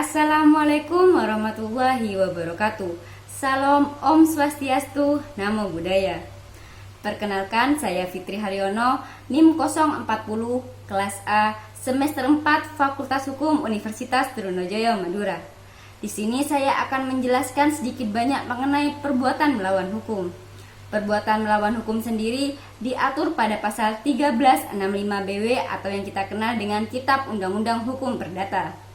Assalamualaikum warahmatullahi wabarakatuh. Salam Om Swastiastu, Namo Buddhaya. Perkenalkan, saya Fitri Haryono, NIM 040, kelas A, semester 4, Fakultas Hukum Universitas Trunojoyo, Madura. Di sini saya akan menjelaskan sedikit banyak mengenai perbuatan melawan hukum. Perbuatan melawan hukum sendiri diatur pada pasal 1365 BW atau yang kita kenal dengan Kitab Undang-Undang Hukum Perdata.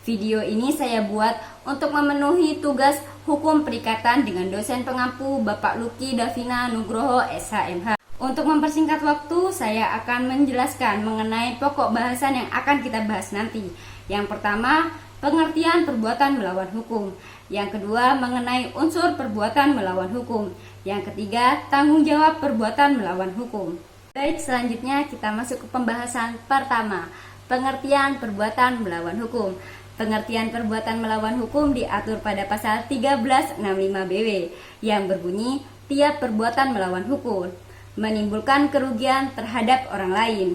Video ini saya buat untuk memenuhi tugas hukum perikatan dengan dosen pengampu Bapak Luki Davina Nugroho SHMH. Untuk mempersingkat waktu, saya akan menjelaskan mengenai pokok bahasan yang akan kita bahas nanti. Yang pertama, pengertian perbuatan melawan hukum. Yang kedua, mengenai unsur perbuatan melawan hukum. Yang ketiga, tanggung jawab perbuatan melawan hukum. Baik, selanjutnya kita masuk ke pembahasan pertama, pengertian perbuatan melawan hukum. Pengertian perbuatan melawan hukum diatur pada pasal 1365 BW yang berbunyi, tiap perbuatan melawan hukum menimbulkan kerugian terhadap orang lain,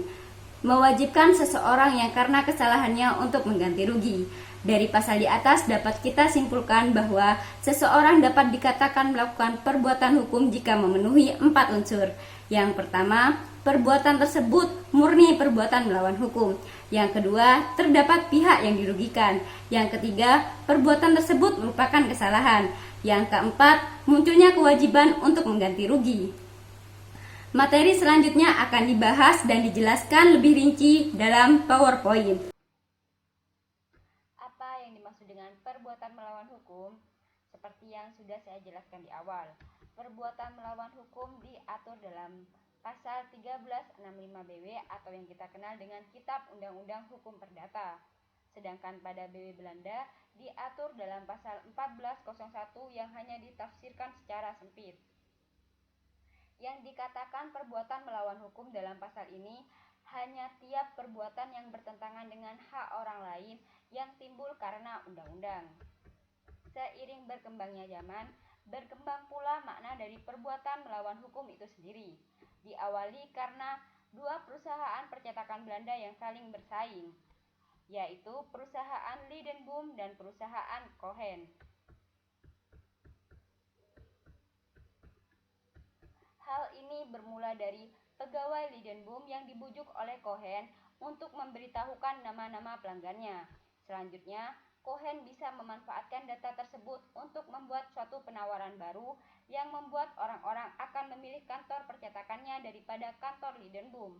mewajibkan seseorang yang karena kesalahannya untuk mengganti rugi. Dari pasal di atas dapat kita simpulkan bahwa seseorang dapat dikatakan melakukan perbuatan hukum jika memenuhi 4 unsur. Yang pertama, perbuatan tersebut murni perbuatan melawan hukum. Yang kedua, terdapat pihak yang dirugikan. Yang ketiga, perbuatan tersebut merupakan kesalahan. Yang keempat, munculnya kewajiban untuk mengganti rugi. Materi selanjutnya akan dibahas dan dijelaskan lebih rinci dalam PowerPoint. Apa yang dimaksud dengan perbuatan melawan hukum? Seperti yang sudah saya jelaskan di awal, perbuatan melawan hukum diatur dalam Pasal 1365 BW atau yang kita kenal dengan Kitab Undang-Undang Hukum Perdata. Sedangkan pada BW Belanda diatur dalam Pasal 1401 yang hanya ditafsirkan secara sempit. Yang dikatakan perbuatan melawan hukum dalam pasal ini hanya tiap perbuatan yang bertentangan dengan hak orang lain yang timbul karena undang-undang. Seiring berkembangnya zaman, berkembang pula makna dari perbuatan melawan hukum itu sendiri. Diawali karena dua perusahaan percetakan Belanda yang saling bersaing, yaitu perusahaan Lydenboom dan perusahaan Cohen. Hal ini bermula dari pegawai Lydenboom yang dibujuk oleh Cohen untuk memberitahukan nama-nama pelanggannya. Selanjutnya, Cohen bisa memanfaatkan data tersebut untuk membuat suatu penawaran baru yang membuat orang-orang akan memilih kantor percetakannya daripada kantor Lydenboom.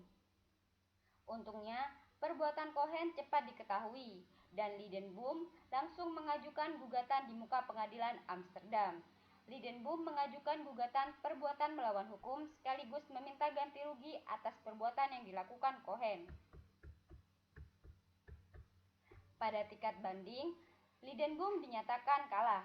Untungnya, perbuatan Cohen cepat diketahui dan Lydenboom langsung mengajukan gugatan di muka pengadilan Amsterdam. Lydenboom mengajukan gugatan perbuatan melawan hukum sekaligus meminta ganti rugi atas perbuatan yang dilakukan Cohen. Pada tingkat banding, Lydenboom dinyatakan kalah.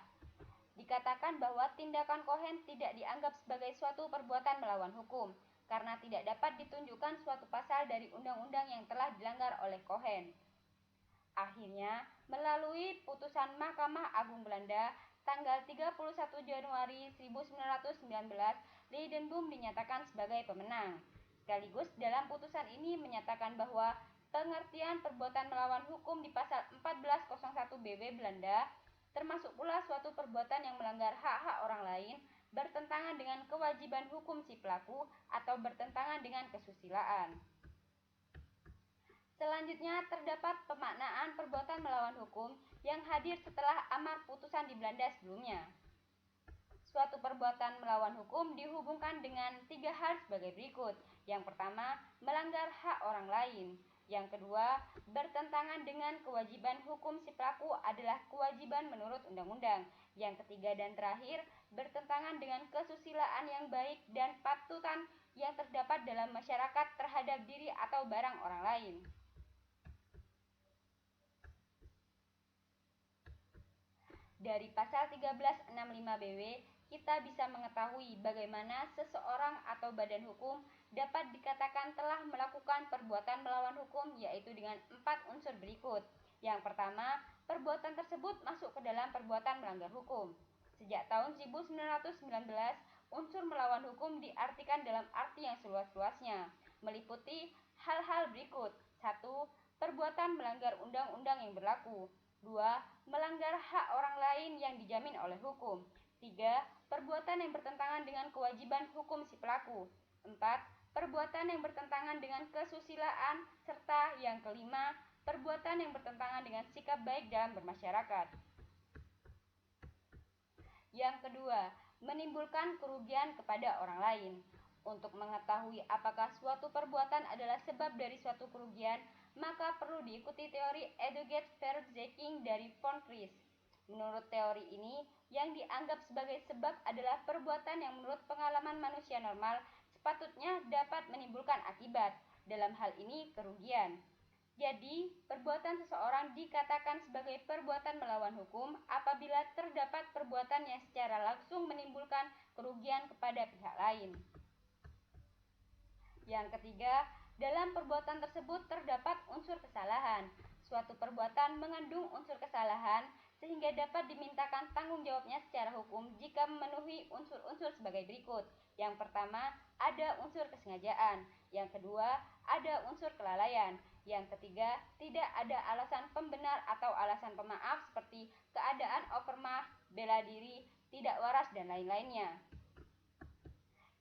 Dikatakan bahwa tindakan Cohen tidak dianggap sebagai suatu perbuatan melawan hukum karena tidak dapat ditunjukkan suatu pasal dari undang-undang yang telah dilanggar oleh Cohen. Akhirnya, melalui putusan Mahkamah Agung Belanda tanggal 31 Januari 1919, Lydenboom dinyatakan sebagai pemenang. Sekaligus dalam putusan ini menyatakan bahwa pengertian perbuatan melawan hukum di pasal 1401 BW Belanda termasuk pula suatu perbuatan yang melanggar hak-hak orang lain, bertentangan dengan kewajiban hukum si pelaku, atau bertentangan dengan kesusilaan. Selanjutnya terdapat pemaknaan perbuatan melawan hukum yang hadir setelah amar putusan di Belanda sebelumnya. Suatu perbuatan melawan hukum dihubungkan dengan 3 hal sebagai berikut. Yang pertama, melanggar hak orang lain. Yang kedua, bertentangan dengan kewajiban hukum si pelaku adalah kewajiban menurut undang-undang. Yang ketiga dan terakhir, bertentangan dengan kesusilaan yang baik dan patutan yang terdapat dalam masyarakat terhadap diri atau barang orang lain. Dari pasal 1365 BW, kita bisa mengetahui bagaimana seseorang atau badan hukum dapat dikatakan telah melakukan perbuatan melawan hukum, yaitu dengan 4 unsur berikut. Yang pertama, perbuatan tersebut masuk ke dalam perbuatan melanggar hukum. Sejak tahun 1919, unsur melawan hukum diartikan dalam arti yang seluas-luasnya, meliputi hal-hal berikut. 1. Perbuatan melanggar undang-undang yang berlaku. 2. Melanggar hak orang lain yang dijamin oleh hukum. 3. Perbuatan yang bertentangan dengan kewajiban hukum si pelaku. 4. Perbuatan yang bertentangan dengan kesusilaan. Serta yang kelima, perbuatan yang bertentangan dengan sikap baik dalam bermasyarakat. Yang kedua, menimbulkan kerugian kepada orang lain. Untuk mengetahui apakah suatu perbuatan adalah sebab dari suatu kerugian, maka perlu diikuti teori Eduget-Verursaking dari von Fries. Menurut teori ini, yang dianggap sebagai sebab adalah perbuatan yang menurut pengalaman manusia normal sepatutnya dapat menimbulkan akibat, dalam hal ini kerugian. Jadi, perbuatan seseorang dikatakan sebagai perbuatan melawan hukum apabila terdapat perbuatan yang secara langsung menimbulkan kerugian kepada pihak lain. Yang ketiga, dalam perbuatan tersebut terdapat unsur kesalahan. Suatu perbuatan mengandung unsur kesalahan sehingga dapat dimintakan tanggung jawabnya secara hukum jika memenuhi unsur-unsur sebagai berikut. Yang pertama, ada unsur kesengajaan. Yang kedua, ada unsur kelalaian. Yang ketiga, tidak ada alasan pembenar atau alasan pemaaf seperti keadaan overmah, bela diri, tidak waras, dan lain-lainnya.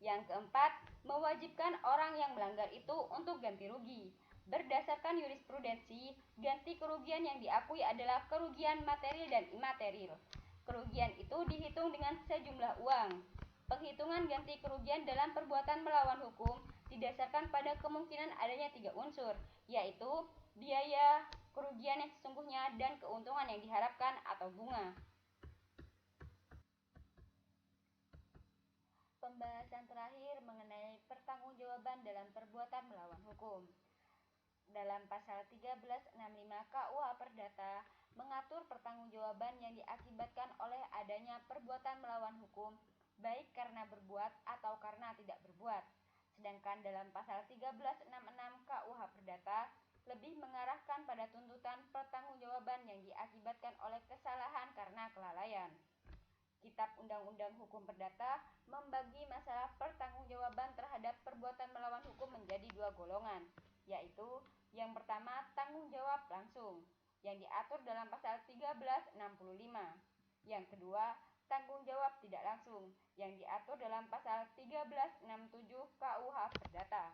Yang keempat, mewajibkan orang yang melanggar itu untuk ganti rugi. Berdasarkan jurisprudensi, ganti kerugian yang diakui adalah kerugian material dan imaterial. Kerugian itu dihitung dengan sejumlah uang. Penghitungan ganti kerugian dalam perbuatan melawan hukum didasarkan pada kemungkinan adanya 3 unsur, yaitu biaya, kerugian yang sesungguhnya, dan keuntungan yang diharapkan atau bunga. Pembahasan terakhir mengenai pertanggungjawaban dalam perbuatan melawan hukum. Dalam pasal 1365 KUH Perdata mengatur pertanggungjawaban yang diakibatkan oleh adanya perbuatan melawan hukum, baik karena berbuat atau karena tidak berbuat. Sedangkan dalam pasal 1366 KUH Perdata lebih mengarahkan pada tuntutan pertanggungjawaban yang diakibatkan oleh kesalahan karena kelalaian. Kitab Undang-Undang Hukum Perdata membagi masalah pertanggungjawaban terhadap perbuatan melawan hukum menjadi 2 golongan, yaitu yang pertama tanggung jawab langsung, yang diatur dalam pasal 1365. Yang kedua, tanggung jawab tidak langsung, yang diatur dalam pasal 1367 KUH Perdata.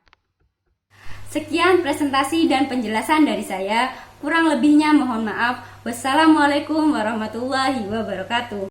Sekian presentasi dan penjelasan dari saya. Kurang lebihnya mohon maaf. Wassalamualaikum warahmatullahi wabarakatuh.